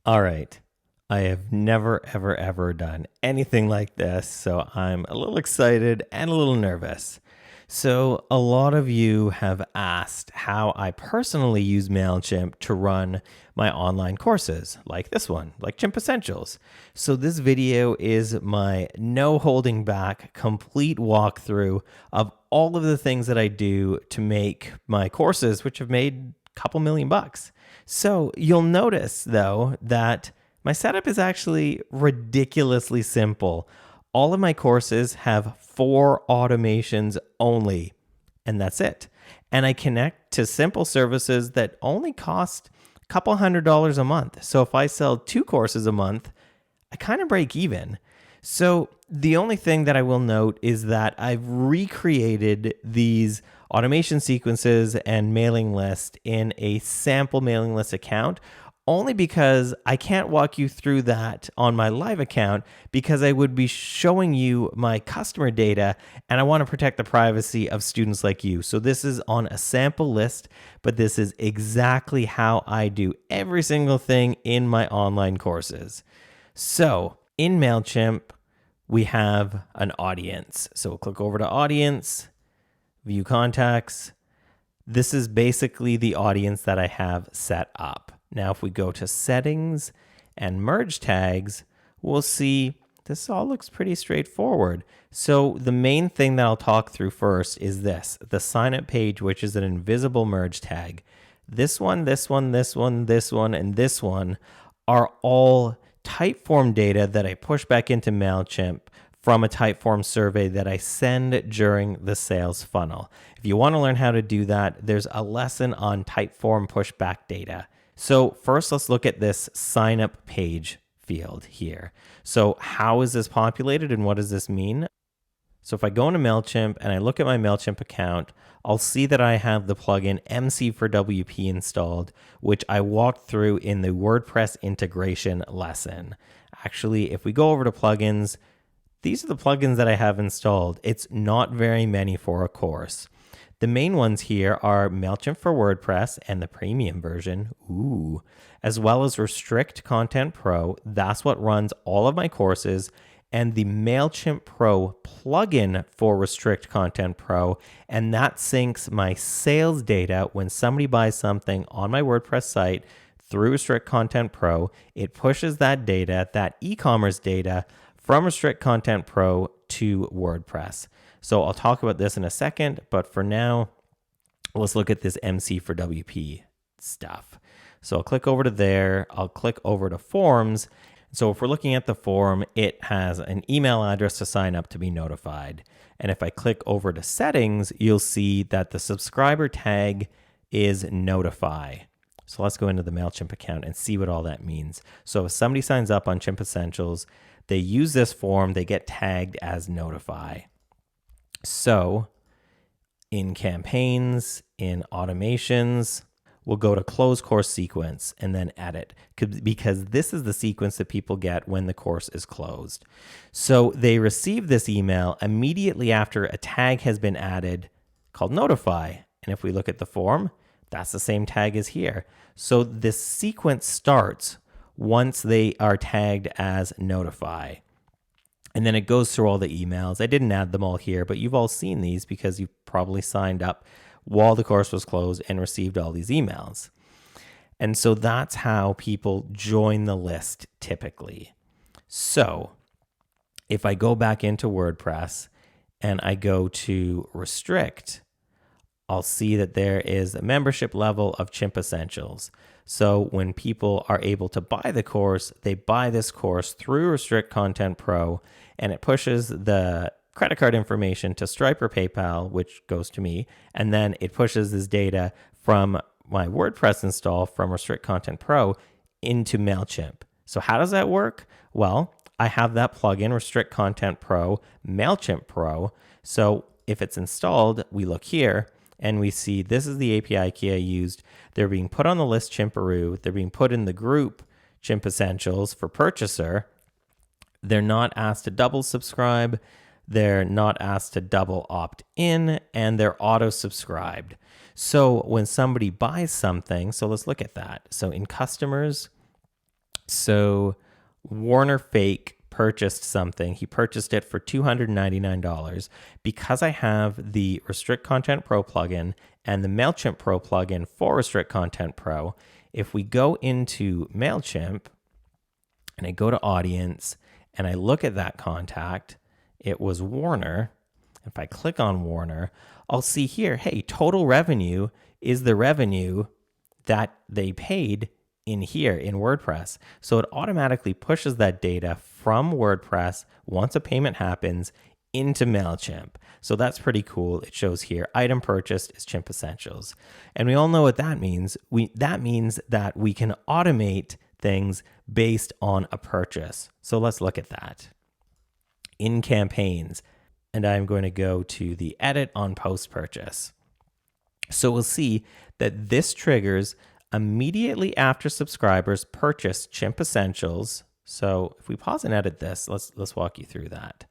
All right. I have never, ever done anything like this, so I'm a little excited and a little nervous. So, a lot of you have asked how I personally use Mailchimp to run my online courses, like this one, like Chimp Essentials. So, this video is my no holding back, complete walkthrough of all of the things that I do to make my courses, which have made a couple $1,000,000. So, you'll notice though that my setup is actually ridiculously simple. All of my courses have 4 automations only, and that's it. And I connect to simple services that only cost a couple $100 a month. So if I sell 2 courses a month, I kind of break even. So the only thing that I will note is that I've recreated these automation sequences and mailing list in a sample mailing list account only because I can't walk you through that on my live account because I would be showing you my customer data and I want to protect the privacy of students like you. So this is on a sample list, but this is exactly how I do every single thing in my online courses. So in Mailchimp, we have an audience. So we'll click over to audience, view contacts. This is basically the audience that I have set up. Now, if we go to settings and merge tags, we'll see this all looks pretty straightforward. So the main thing that I'll talk through first is this, the sign up page, which is an invisible merge tag. This one, this one, this one, this one, and this one are all Typeform data that I push back into Mailchimp from a Typeform survey that I send during the sales funnel. If you want to learn how to do that, there's a lesson on Typeform pushback data. So first, let's look at this sign up page field here. So how is this populated and what does this mean? So if I go into Mailchimp and I look at my Mailchimp account, I'll see that I have the plugin MC for WP installed, which I walked through in the WordPress integration lesson. Actually, if we go over to plugins, these are the plugins that I have installed. It's not very many for a course. The main ones here are Mailchimp for WordPress and the premium version, as well as Restrict Content Pro. That's what runs all of my courses, and the Mailchimp Pro plugin for Restrict Content Pro, and that syncs my sales data when somebody buys something on my WordPress site through Restrict Content Pro. It pushes that data, that e-commerce data, from Restrict Content Pro to WordPress. So I'll talk about this in a second, but for now, let's look at this MC for WP stuff. So I'll click over to there. I'll click over to forms. So if we're looking at the form, it has an email address to sign up to be notified. And if I click over to settings, you'll see that the subscriber tag is notify. So let's go into the Mailchimp account and see what all that means. So if somebody signs up on Chimp Essentials, they use this form, they get tagged as notify. So in campaigns, in automations, we'll go to close course sequence and then edit, because this is the sequence that people get when the course is closed. So they receive this email immediately after a tag has been added called notify. And if we look at the form, that's the same tag as here. So this sequence starts once they are tagged as notify. And then it goes through all the emails. I didn't add them all here, but you've all seen these because you probably signed up while the course was closed and received all these emails. And so that's how people join the list typically. So if I go back into WordPress and I go to restrict, I'll see that there is a membership level of Chimp Essentials. So when people are able to buy the course, they buy this course through Restrict Content Pro, and it pushes the credit card information to Stripe or PayPal, which goes to me, and then it pushes this data from my WordPress install from Restrict Content Pro into Mailchimp. So how does that work? Well, I have that plugin, Restrict Content Pro, Mailchimp Pro. So if it's installed, we look here, and we see this is the API key I used. They're being put on the list Chimperoo. They're being put in the group Chimp Essentials for purchaser. They're not asked to double subscribe. They're not asked to double opt in, and they're auto subscribed. So when somebody buys something, so let's look at that. So in customers, So Warner Fake purchased something. He purchased it for $299. Because I have the Restrict Content Pro plugin and the Mailchimp Pro plugin for Restrict Content Pro, if we go into Mailchimp and I go to audience and I look at that contact, it was Warner. If I click on Warner, I'll see here, hey, total revenue is the revenue that they paid in here in WordPress. So it automatically pushes that data from WordPress once a payment happens into Mailchimp. So that's pretty cool. It shows here item purchased is Chimp Essentials. And we all know what that means. That means that we can automate things based on a purchase. So let's look at that. In campaigns, and I'm going to go to the edit on post purchase. So we'll see that this triggers immediately after subscribers purchase Chimp Essentials. So if we pause and edit this, let's walk you through that.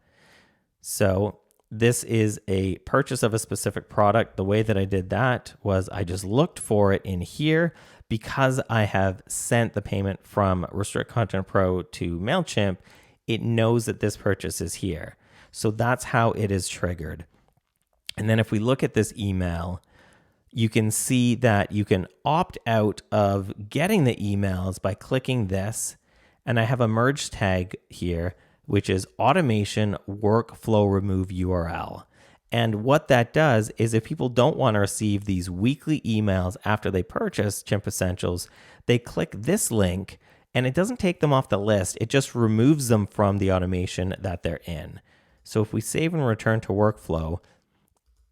So this is a purchase of a specific product. The way that I did that was I just looked for it in here. Because I have sent the payment from Restrict Content Pro to Mailchimp, it knows that this purchase is here. So that's how it is triggered. And then if we look at this email, you can see that you can opt out of getting the emails by clicking this. And I have a merge tag here, which is automation workflow remove URL. And what that does is if people don't want to receive these weekly emails after they purchase Chimp Essentials, they click this link and it doesn't take them off the list. It just removes them from the automation that they're in. So if we save and return to workflow,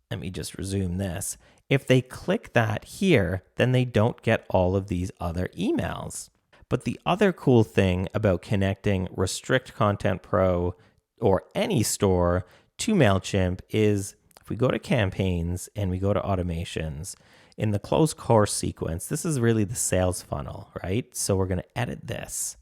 let me just resume this. If they click that here, then they don't get all of these other emails. But the other cool thing about connecting Restrict Content Pro or any store to Mailchimp is if we go to campaigns and we go to automations, in the close course sequence, this is really the sales funnel, right? So we're going to edit this.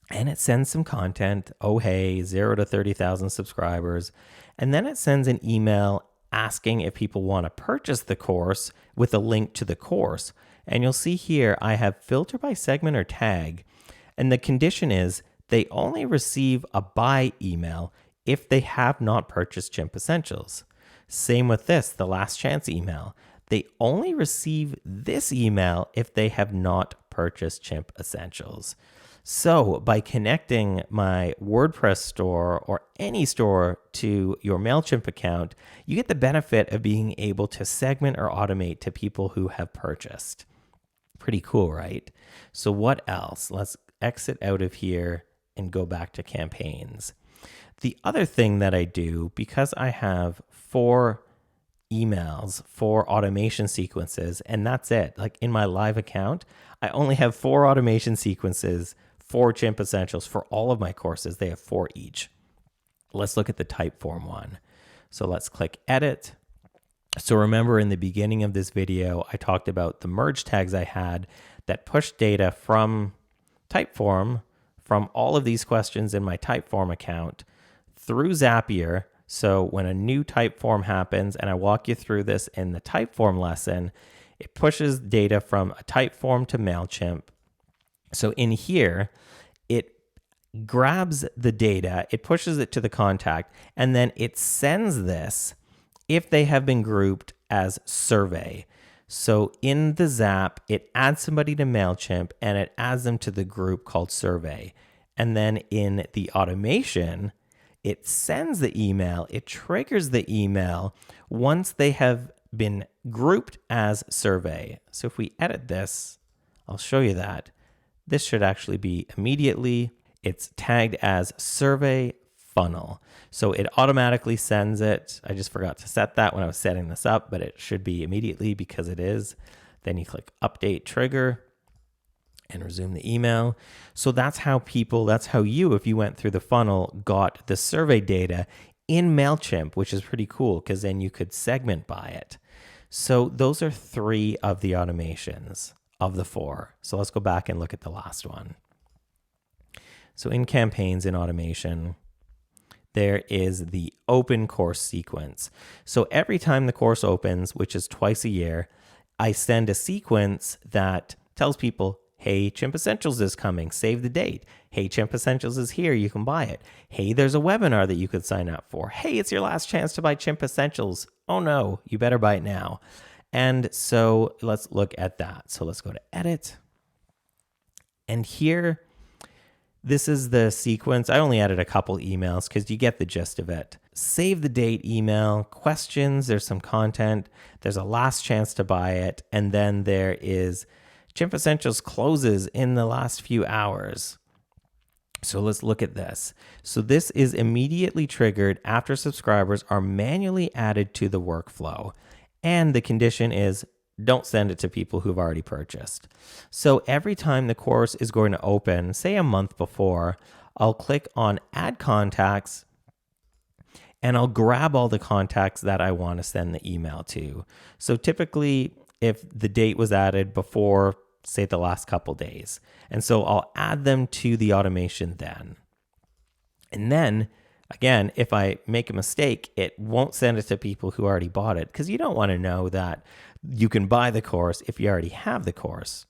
And it sends some content. Oh, hey, 0 to 30,000 subscribers. And then it sends an email asking if people want to purchase the course with a link to the course. And you'll see here, I have filter by segment or tag. And the condition is they only receive a buy email if they have not purchased Chimp Essentials. Same with this, the last chance email. They only receive this email if they have not purchased Chimp Essentials. So by connecting my WordPress store or any store to your Mailchimp account, you get the benefit of being able to segment or automate to people who have purchased. Pretty cool, right? So what else? Let's exit out of here and go back to campaigns. The other thing that I do, because I have 4 emails, 4 automation sequences, and that's it. Like in my live account, I only have 4 automation sequences for Chimp Essentials for all of my courses. They have 4 each. Let's look at the Typeform one. So let's click edit. So remember in the beginning of this video, I talked about the merge tags I had that push data from Typeform, from all of these questions in my Typeform account through Zapier. So when a new Typeform happens, and I walk you through this in the Typeform lesson, it pushes data from a Typeform to Mailchimp. So in here, it grabs the data, it pushes it to the contact, and then it sends this if they have been grouped as survey. So in the Zap, it adds somebody to Mailchimp and it adds them to the group called survey. And then in the automation, it sends the email, it triggers the email once they have been grouped as survey. So if we edit this, I'll show you that. This should actually be immediately. It's tagged as survey funnel. So it automatically sends it. I just forgot to set that when I was setting this up, but it should be immediately because it is. Then you click update trigger and resume the email. So that's how you, if you went through the funnel, got the survey data in Mailchimp, which is pretty cool because then you could segment by it. So those are 3 of the automations of the 4. So let's go back and look at the last one. So in campaigns in automation, there is the open course sequence. So every time the course opens, which is twice a year, I send a sequence that tells people, Hey, Chimp Essentials is coming. Save the date. Hey, Chimp Essentials is here. You can buy it. Hey, there's a webinar that you could sign up for. Hey, it's your last chance to buy Chimp Essentials. Oh no, you better buy it now. And so let's look at that. So let's go to edit. And here, this is the sequence. I only added a couple emails because you get the gist of it. Save the date email, questions, there's some content, there's a last chance to buy it, and then there is Chimp Essentials closes in the last few hours. So let's look at this. So this is immediately triggered after subscribers are manually added to the workflow. And the condition is don't send it to people who've already purchased. So every time the course is going to open, say a month before, I'll click on Add Contacts and I'll grab all the contacts that I want to send the email to. So typically, if the date was added before, say, the last couple days, and so I'll add them to the automation then. And then, again, if I make a mistake, it won't send it to people who already bought it, because you don't want to know that you can buy the course if you already have the course.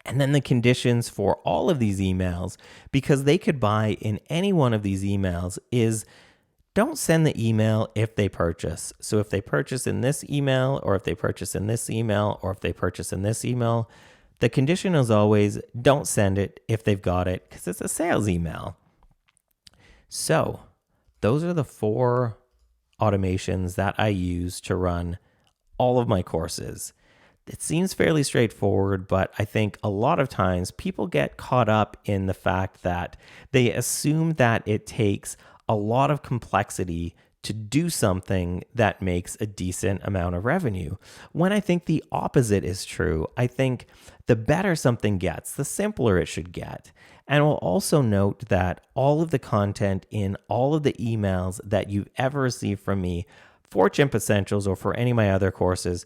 And then the conditions for all of these emails, because they could buy in any one of these emails, is don't send the email if they purchase. So if they purchase in this email, or if they purchase in this email, or if they purchase in this email, the condition is always don't send it if they've got it, because it's a sales email. So those are the 4 automations that I use to run all of my courses. It seems fairly straightforward, but I think a lot of times people get caught up in the fact that they assume that it takes a lot of complexity to do something that makes a decent amount of revenue, when I think the opposite is true. I think the better something gets, the simpler it should get. And we'll also note that all of the content in all of the emails that you've ever received from me for Chimp Essentials or for any of my other courses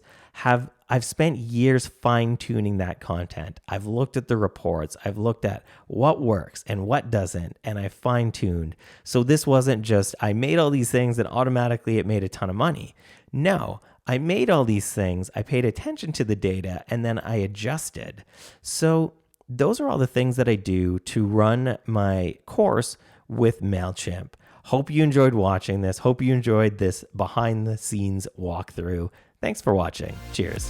I've spent years fine-tuning that content. I've looked at the reports. I've looked at what works and what doesn't, and I fine-tuned. So this wasn't just I made all these things and automatically it made a ton of money. No, I made all these things, I paid attention to the data, and then I adjusted. So those are all the things that I do to run my course with Mailchimp. Hope you enjoyed watching this. Hope you enjoyed this behind the scenes walkthrough. Thanks for watching. Cheers.